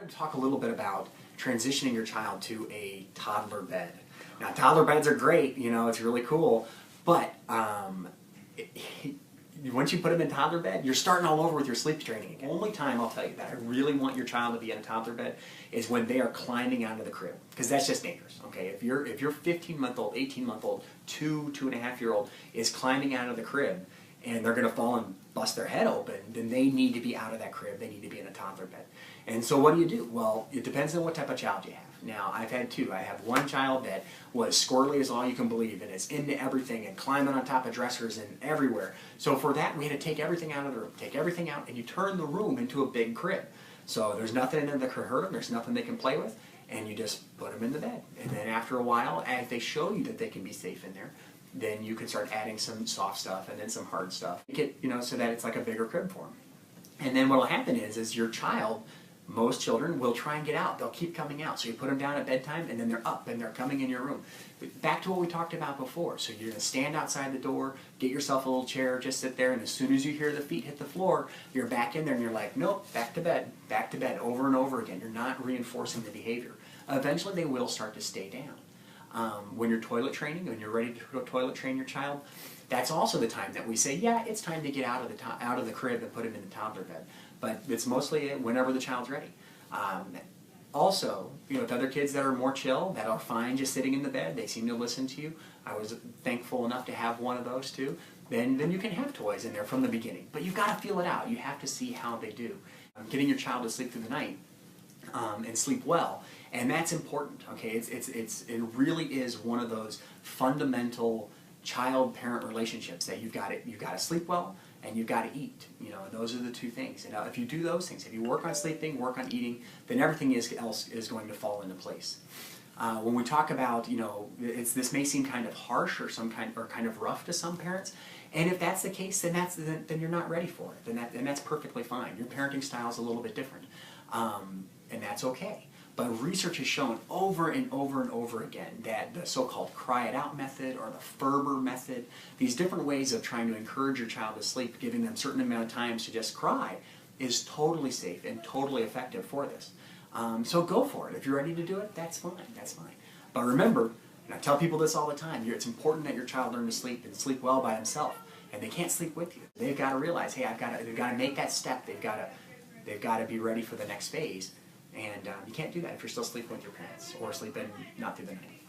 I'm going to talk a little bit about transitioning your child to a toddler bed. Now, toddler beds are great, you know, it's really cool, but once you put them in toddler bed, you're starting all over with your sleep training again. The only time I'll tell you that I really want your child to be in a toddler bed is when they are climbing out of the crib, because that's just dangerous. Okay, if your 15-month-old, 18-month-old, 2.5-year-old is climbing out of the crib and they're going to fall and bust their head open, then they need to be out of that crib. They need to be in a toddler bed. And so what do? Well, it depends on what type of child you have. Now, I've had two. I have one child that was squirrely as all you can believe and is into everything and climbing on top of dressers and everywhere. So for that, we had to take everything out of the room, take everything out, and you turn the room into a big crib. So there's nothing in there that could hurt them. There's nothing they can play with. And you just put them in the bed. And then after a while, as they show you that they can be safe in there, then you can start adding some soft stuff and then some hard stuff. Make it, so that it's like a bigger crib for them. And then what will happen is your child, most children will try and get out. They'll keep coming out. So you put them down at bedtime and then they're up and they're coming in your room. Back to what we talked about before. So you're going to stand outside the door, get yourself a little chair, just sit there, and as soon as you hear the feet hit the floor, you're back in there and you're like, nope, back to bed, over and over again. You're not reinforcing the behavior. Eventually they will start to stay down. When you're toilet training, when you're ready to toilet train your child, that's also the time that we say, yeah, it's time to get out of the crib and put him in the toddler bed. But it's mostly whenever the child's ready. Also, with other kids that are more chill, that are fine just sitting in the bed, they seem to listen to you. I was thankful enough to have one of those too. Then you can have toys in there from the beginning. But you've got to feel it out. You have to see how they do. Getting your child to sleep through the night and sleep well. And that's important, okay? It really is one of those fundamental child-parent relationships that you've got to sleep well and you've got to eat. Those are the two things. And if you do those things, if you work on sleeping, work on eating, then everything else is going to fall into place. When we talk about, this may seem kind of harsh or kind of rough to some parents. And if that's the case, then you're not ready for it. Then that's perfectly fine. Your parenting style is a little bit different, and that's okay. But research has shown over and over and over again that the so-called cry it out method or the Ferber method, these different ways of trying to encourage your child to sleep, giving them a certain amount of times to just cry, is totally safe and totally effective for this. So go for it. If you're ready to do it, that's fine. That's fine. But remember, and I tell people this all the time, it's important that your child learn to sleep and sleep well by himself. And they can't sleep with you. They've got to realize, hey, they've got to make that step. They've got to be ready for the next phase. And you can't do that if you're still sleeping with your parents or sleeping not through the night.